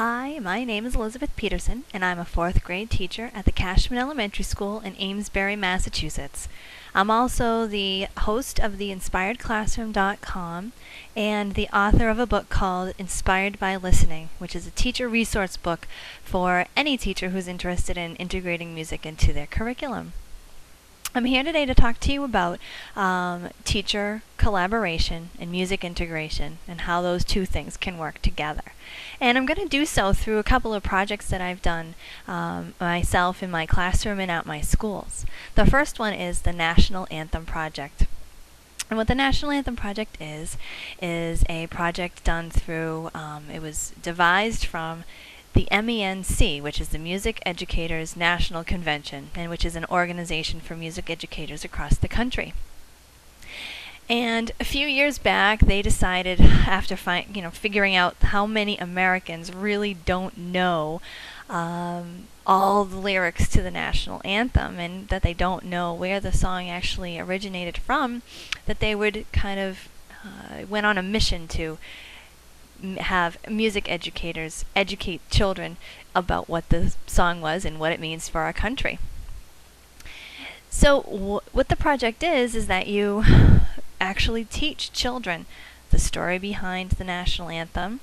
Hi, my name is Elizabeth Peterson, and I'm a 4th grade teacher at the Cashman Elementary School in Amesbury, Massachusetts. I'm also the host of the InspiredClassroom.com and the author of a book called Inspired by Listening, which is a teacher resource book for any teacher who's interested in integrating music into their curriculum. I'm here today to talk to you about teacher collaboration and music integration and how those two things can work together. And I'm going to do so through a couple of projects that I've done myself in my classroom and at my schools. The first one is the National Anthem Project. And what the National Anthem Project is a project done through, it was devised from the MENC, which is the Music Educators National Convention, and which is an organization for music educators across the country. And a few years back, they decided, after figuring out how many Americans really don't know all the lyrics to the national anthem, and that they don't know where the song actually originated from, that they would kind of went on a mission to have music educators educate children about what the song was and what it means for our country. So what the project is that you actually teach children the story behind the national anthem,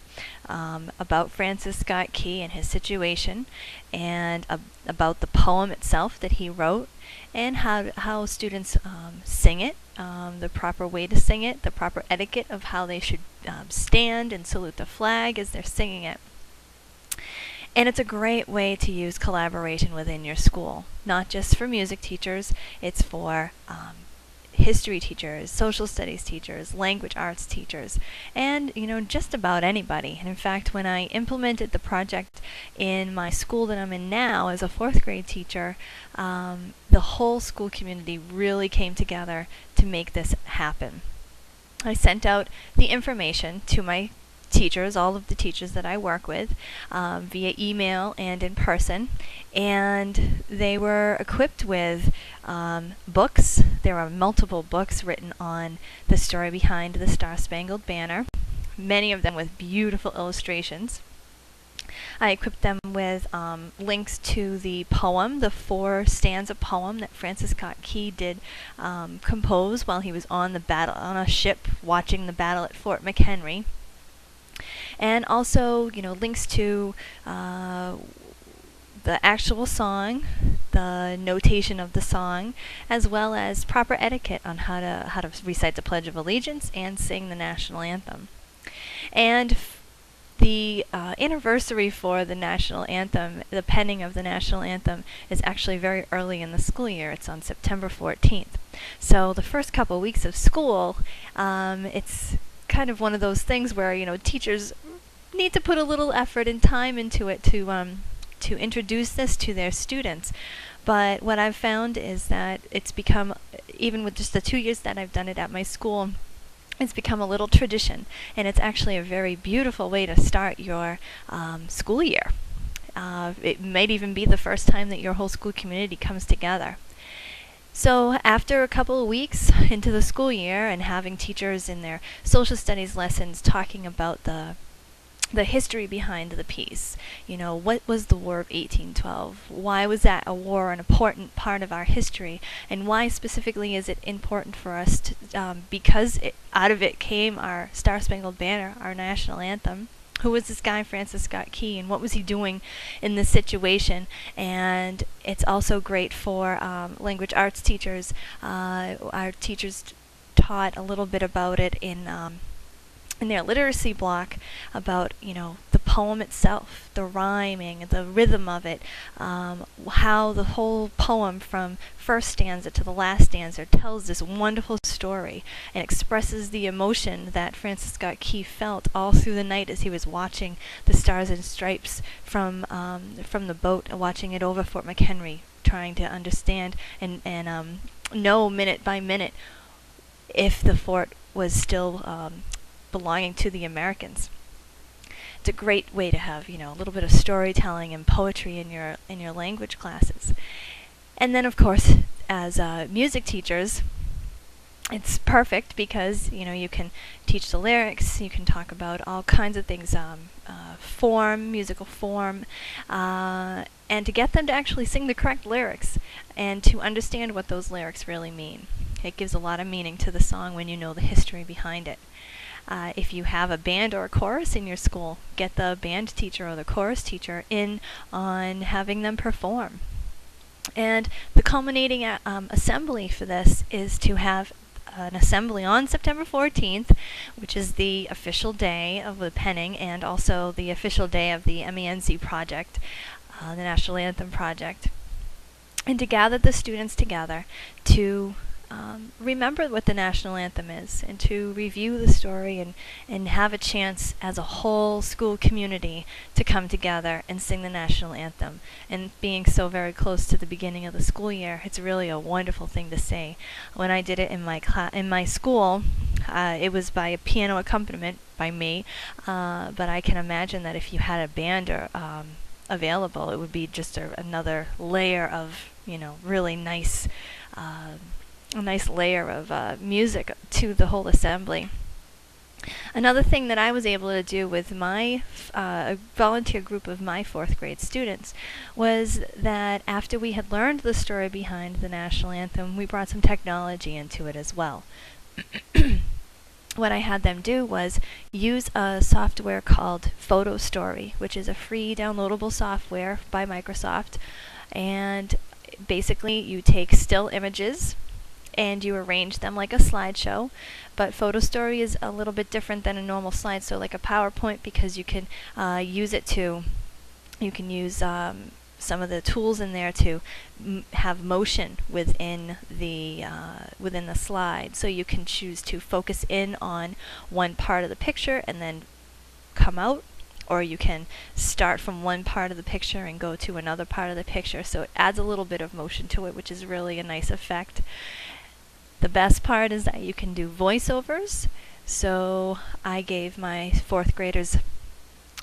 about Francis Scott Key and his situation, and about the poem itself that he wrote, and how students sing it, the proper way to sing it, the proper etiquette of how they should stand and salute the flag as they're singing it. And it's a great way to use collaboration within your school, not just for music teachers, it's for history teachers, social studies teachers, language arts teachers, and just about anybody. And in fact, when I implemented the project in my school that I'm in now as a 4th grade teacher, the whole school community really came together to make this happen. I sent out the information to my teachers, all of the teachers that I work with, via email and in person, and they were equipped with books. There are multiple books written on the story behind the Star-Spangled Banner, many of them with beautiful illustrations. I equipped them with links to the poem, the 4-stanza poem that Francis Scott Key did compose while he was on a ship watching the battle at Fort McHenry. And also, links to the actual song, the notation of the song, as well as proper etiquette on how to recite the Pledge of Allegiance and sing the national anthem. And the anniversary for the national anthem, the penning of the national anthem, is actually very early in the school year. It's on September 14th. So the first couple weeks of school, it's kind of one of those things where teachers need to put a little effort and time into it to introduce this to their students. But what I've found is that it's become, even with just the 2 years that I've done it at my school, it's become a little tradition, and it's actually a very beautiful way to start your school year. It might even be the first time that your whole school community comes together. So after a couple of weeks into the school year and having teachers in their social studies lessons talking about the history behind the piece, what was the War of 1812? Why was that a war, an important part of our history? And why specifically is it important for us to, because out of it came our Star-Spangled Banner, our national anthem. Who was this guy, Francis Scott Key, and what was he doing in this situation? And it's also great for language arts teachers. Our teachers taught a little bit about it in their literacy block, about the poem itself, the rhyming, the rhythm of it, how the whole poem from first stanza to the last stanza tells this wonderful story and expresses the emotion that Francis Scott Key felt all through the night as he was watching the Stars and Stripes from the boat, watching it over Fort McHenry, trying to understand and know minute by minute if the fort was still belonging to the Americans. It's a great way to have a little bit of storytelling and poetry in your language classes. And then, of course, as music teachers, it's perfect because you can teach the lyrics, you can talk about all kinds of things, form, musical form, and to get them to actually sing the correct lyrics and to understand what those lyrics really mean. It gives a lot of meaning to the song when you know the history behind it. If you have a band or a chorus in your school, get the band teacher or the chorus teacher in on having them perform. And the culminating assembly for this is to have an assembly on September 14th, which is the official day of the penning and also the official day of the MENC project, the National Anthem Project, and to gather the students together to remember what the National Anthem is and to review the story and have a chance as a whole school community to come together and sing the National Anthem. And being so very close to the beginning of the school year, it's really a wonderful thing to see. When I did it in my school, it was by a piano accompaniment by me, but I can imagine that if you had a band available, it would be just another layer of really nice a nice layer of music to the whole assembly. Another thing that I was able to do with my volunteer group of my 4th grade students was that after we had learned the story behind the National Anthem, we brought some technology into it as well. What I had them do was use a software called Photo Story, which is a free downloadable software by Microsoft, and basically you take still images and you arrange them like a slideshow, but Photo Story is a little bit different than a normal slideshow, like a PowerPoint, because you can use some of the tools in there to have motion within the slide. So you can choose to focus in on one part of the picture and then come out, or you can start from one part of the picture and go to another part of the picture. So it adds a little bit of motion to it, which is really a nice effect. The best part is that you can do voiceovers. So I gave my 4th graders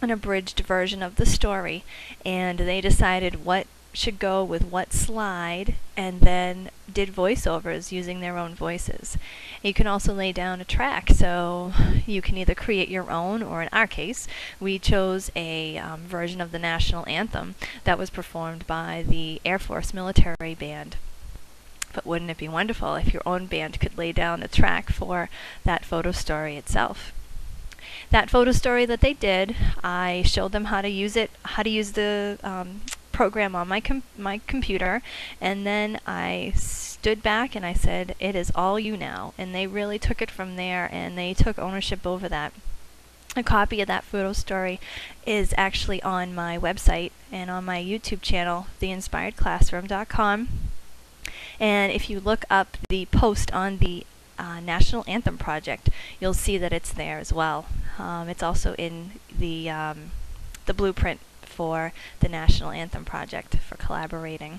an abridged version of the story, and they decided what should go with what slide and then did voiceovers using their own voices. You can also lay down a track, so you can either create your own, or in our case, we chose a version of the National Anthem that was performed by the Air Force Military Band. But wouldn't it be wonderful if your own band could lay down a track for that photo story itself? That photo story that they did, I showed them how to use it, how to use the program on my computer, and then I stood back and I said, "It is all you now." And they really took it from there, and they took ownership over that. A copy of that photo story is actually on my website and on my YouTube channel, theinspiredclassroom.com. And if you look up the post on the National Anthem Project, you'll see that it's there as well. It's also in the blueprint for the National Anthem Project for collaborating.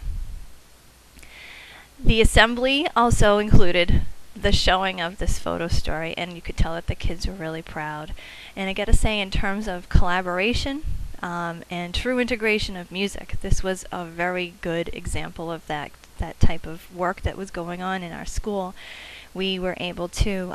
The assembly also included the showing of this photo story, and you could tell that the kids were really proud. And I gotta say, in terms of collaboration and true integration of music, this was a very good example of that type of work that was going on in our school. We were able to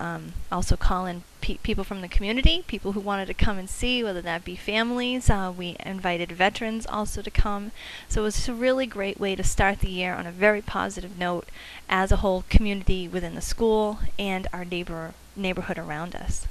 also call in people from the community, people who wanted to come and see, whether that be families. We invited veterans also to come. So it was a really great way to start the year on a very positive note as a whole community within the school and our neighborhood around us.